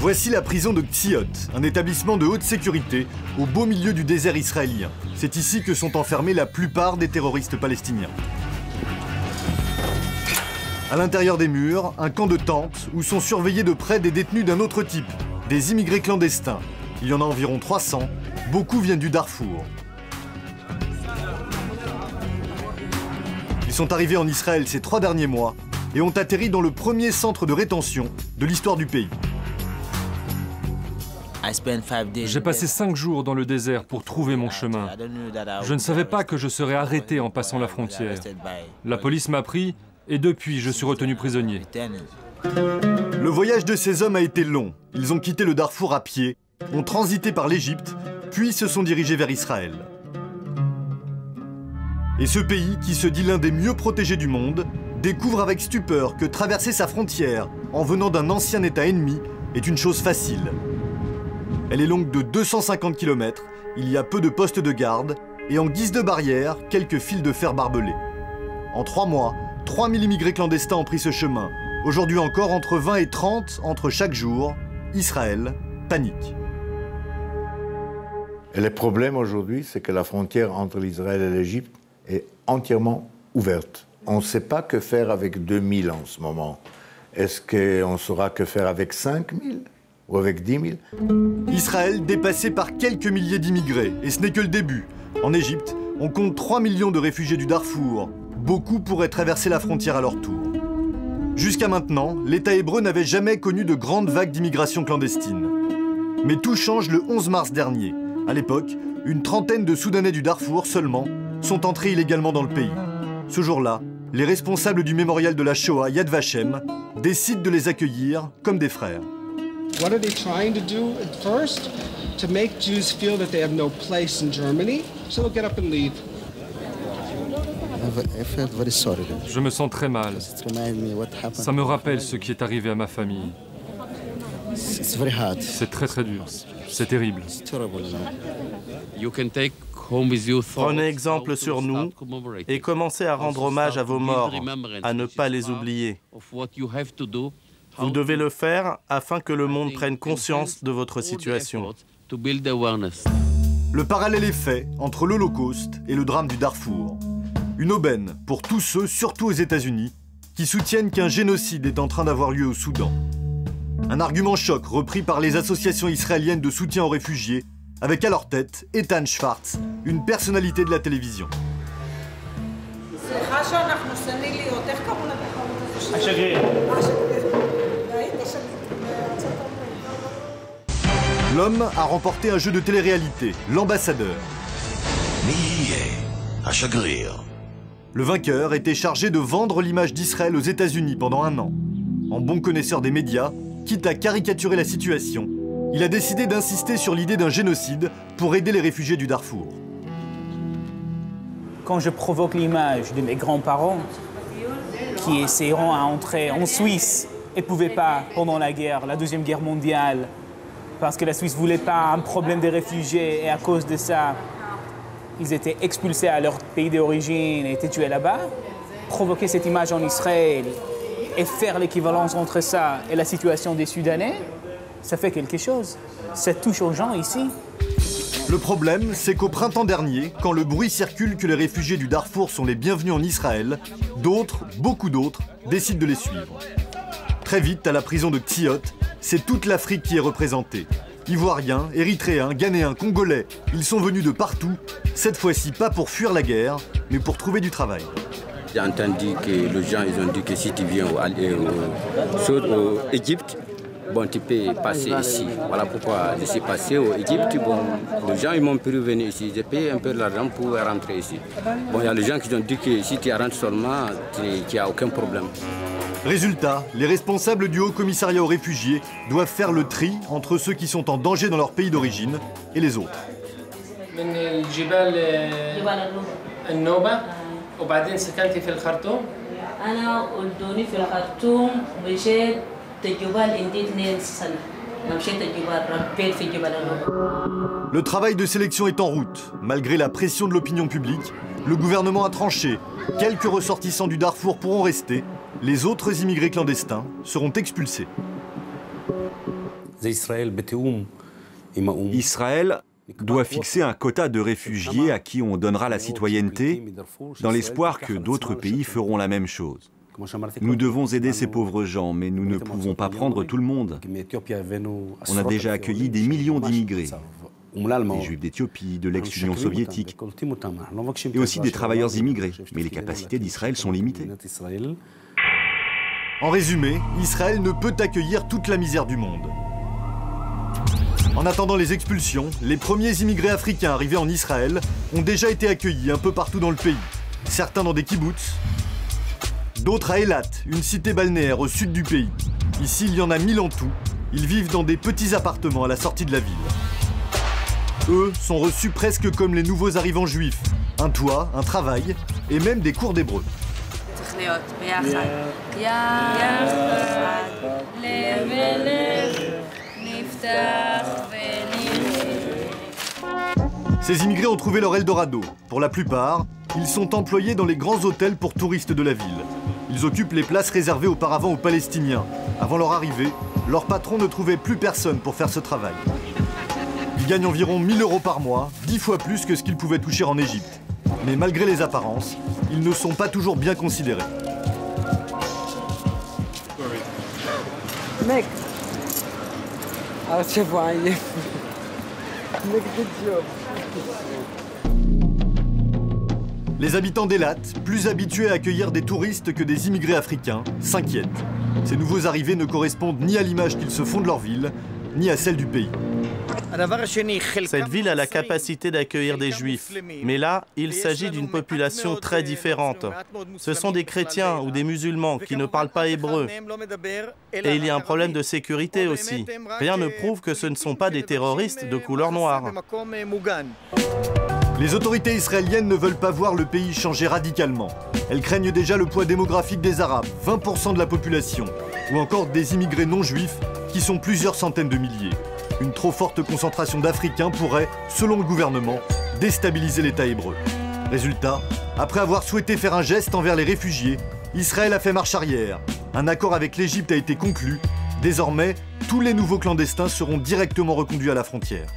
Voici la prison de Ktziot, un établissement de haute sécurité au beau milieu du désert israélien. C'est ici que sont enfermés la plupart des terroristes palestiniens. À l'intérieur des murs, un camp de tentes où sont surveillés de près des détenus d'un autre type, des immigrés clandestins. Il y en a environ 300, beaucoup viennent du Darfour. Ils sont arrivés en Israël ces 3 derniers mois et ont atterri dans le premier centre de rétention de l'histoire du pays. J'ai passé 5 jours dans le désert pour trouver mon chemin. Je ne savais pas que je serais arrêté en passant la frontière. La police m'a pris et depuis, je suis retenu prisonnier. Le voyage de ces hommes a été long. Ils ont quitté le Darfour à pied, ont transité par l'Égypte, puis se sont dirigés vers Israël. Et ce pays, qui se dit l'un des mieux protégés du monde, découvre avec stupeur que traverser sa frontière en venant d'un ancien État ennemi est une chose facile. Elle est longue de 250 km, il y a peu de postes de garde, et en guise de barrière, quelques fils de fer barbelés. En 3 mois, 3000 immigrés clandestins ont pris ce chemin. Aujourd'hui encore, entre 20 et 30 entre chaque jour. Israël panique. Et le problème aujourd'hui, c'est que la frontière entre l'Israël et l'Égypte est entièrement ouverte. On ne sait pas que faire avec 2000 en ce moment. Est-ce qu'on saura que faire avec 5000 ou avec 10 000 ? Israël dépassé par quelques milliers d'immigrés, et ce n'est que le début. En Égypte, on compte 3 millions de réfugiés du Darfour. Beaucoup pourraient traverser la frontière à leur tour. Jusqu'à maintenant, l'État hébreu n'avait jamais connu de grandes vagues d'immigration clandestine. Mais tout change le 11 mars dernier. À l'époque, une trentaine de Soudanais du Darfour seulement sont entrés illégalement dans le pays. Ce jour-là, les responsables du mémorial de la Shoah, Yad Vashem, décident de les accueillir comme des frères. What are they trying to do at first? To make Jews feel that they have no place in Germany, so they'll get up and leave. Je me sens très mal. Ça me rappelle ce qui est arrivé à ma famille. C'est très très dur. C'est terrible. Prenez exemple sur nous et commencez à rendre hommage à vos morts, à ne pas les oublier. Vous devez le faire afin que le monde prenne conscience de votre situation. Le parallèle est fait entre l'Holocauste et le drame du Darfour. Une aubaine pour tous ceux, surtout aux États-Unis, qui soutiennent qu'un génocide est en train d'avoir lieu au Soudan. Un argument choc repris par les associations israéliennes de soutien aux réfugiés, avec à leur tête Ethan Schwartz, une personnalité de la télévision. L'homme a remporté un jeu de télé-réalité, L'Ambassadeur. Le vainqueur était chargé de vendre l'image d'Israël aux États-Unis pendant 1 an. En bon connaisseur des médias, quitte à caricaturer la situation, il a décidé d'insister sur l'idée d'un génocide pour aider les réfugiés du Darfour. Quand je provoque l'image de mes grands-parents qui essaieront à entrer en Suisse et ne pouvaient pas pendant la guerre, la Deuxième Guerre mondiale, parce que la Suisse ne voulait pas un problème des réfugiés et à cause de ça, ils étaient expulsés à leur pays d'origine et étaient tués là-bas. Provoquer cette image en Israël et faire l'équivalence entre ça et la situation des Soudanais, ça fait quelque chose. Ça touche aux gens ici. Le problème, c'est qu'au printemps dernier, quand le bruit circule que les réfugiés du Darfour sont les bienvenus en Israël, d'autres, beaucoup d'autres, décident de les suivre. Très vite, à la prison de Ktziot, c'est toute l'Afrique qui est représentée. Ivoiriens, Érythréens, Ghanéens, Congolais, ils sont venus de partout, cette fois-ci pas pour fuir la guerre, mais pour trouver du travail. J'ai entendu que les gens ils ont dit que si tu viens au Égypte, bon, tu peux passer ici. Voilà pourquoi je suis passé au Égypte. Bon, les gens ils m'ont prévenu ici. J'ai payé un peu de l'argent pour rentrer ici. Bon, il y a les gens qui ont dit que si tu rentres seulement, tu n'as aucun problème. Résultat, les responsables du Haut Commissariat aux réfugiés doivent faire le tri entre ceux qui sont en danger dans leur pays d'origine et les autres. Le travail de sélection est en route. Malgré la pression de l'opinion publique, le gouvernement a tranché. Quelques ressortissants du Darfour pourront rester. Les autres immigrés clandestins seront expulsés. Israël doit fixer un quota de réfugiés à qui on donnera la citoyenneté, dans l'espoir que d'autres pays feront la même chose. Nous devons aider ces pauvres gens, mais nous ne pouvons pas prendre tout le monde. On a déjà accueilli des millions d'immigrés, des Juifs d'Éthiopie, de l'ex-Union soviétique, et aussi des travailleurs immigrés. Mais les capacités d'Israël sont limitées. En résumé, Israël ne peut accueillir toute la misère du monde. En attendant les expulsions, les premiers immigrés africains arrivés en Israël ont déjà été accueillis un peu partout dans le pays. Certains dans des kibboutz, d'autres à Eilat, une cité balnéaire au sud du pays. Ici, il y en a 1000 en tout. Ils vivent dans des petits appartements à la sortie de la ville. Eux sont reçus presque comme les nouveaux arrivants juifs. Un toit, un travail et même des cours d'hébreu. Ces immigrés ont trouvé leur Eldorado. Pour la plupart, ils sont employés dans les grands hôtels pour touristes de la ville. Ils occupent les places réservées auparavant aux Palestiniens. Avant leur arrivée, leur patron ne trouvait plus personne pour faire ce travail. Ils gagnent environ 1000 € par mois, 10 fois plus que ce qu'ils pouvaient toucher en Égypte. Mais malgré les apparences, ils ne sont pas toujours bien considérés. Mec, tu vois, mec, good job. Les habitants d'Eilat, plus habitués à accueillir des touristes que des immigrés africains, s'inquiètent. Ces nouveaux arrivés ne correspondent ni à l'image qu'ils se font de leur ville, ni à celle du pays. Cette ville a la capacité d'accueillir des juifs, mais là, il s'agit d'une population très différente. Ce sont des chrétiens ou des musulmans qui ne parlent pas hébreu. Et il y a un problème de sécurité aussi. Rien ne prouve que ce ne sont pas des terroristes de couleur noire. Les autorités israéliennes ne veulent pas voir le pays changer radicalement. Elles craignent déjà le poids démographique des Arabes, 20% de la population, ou encore des immigrés non juifs, qui sont plusieurs centaines de milliers. Une trop forte concentration d'Africains pourrait, selon le gouvernement, déstabiliser l'État hébreu. Résultat, après avoir souhaité faire un geste envers les réfugiés, Israël a fait marche arrière. Un accord avec l'Égypte a été conclu. Désormais, tous les nouveaux clandestins seront directement reconduits à la frontière.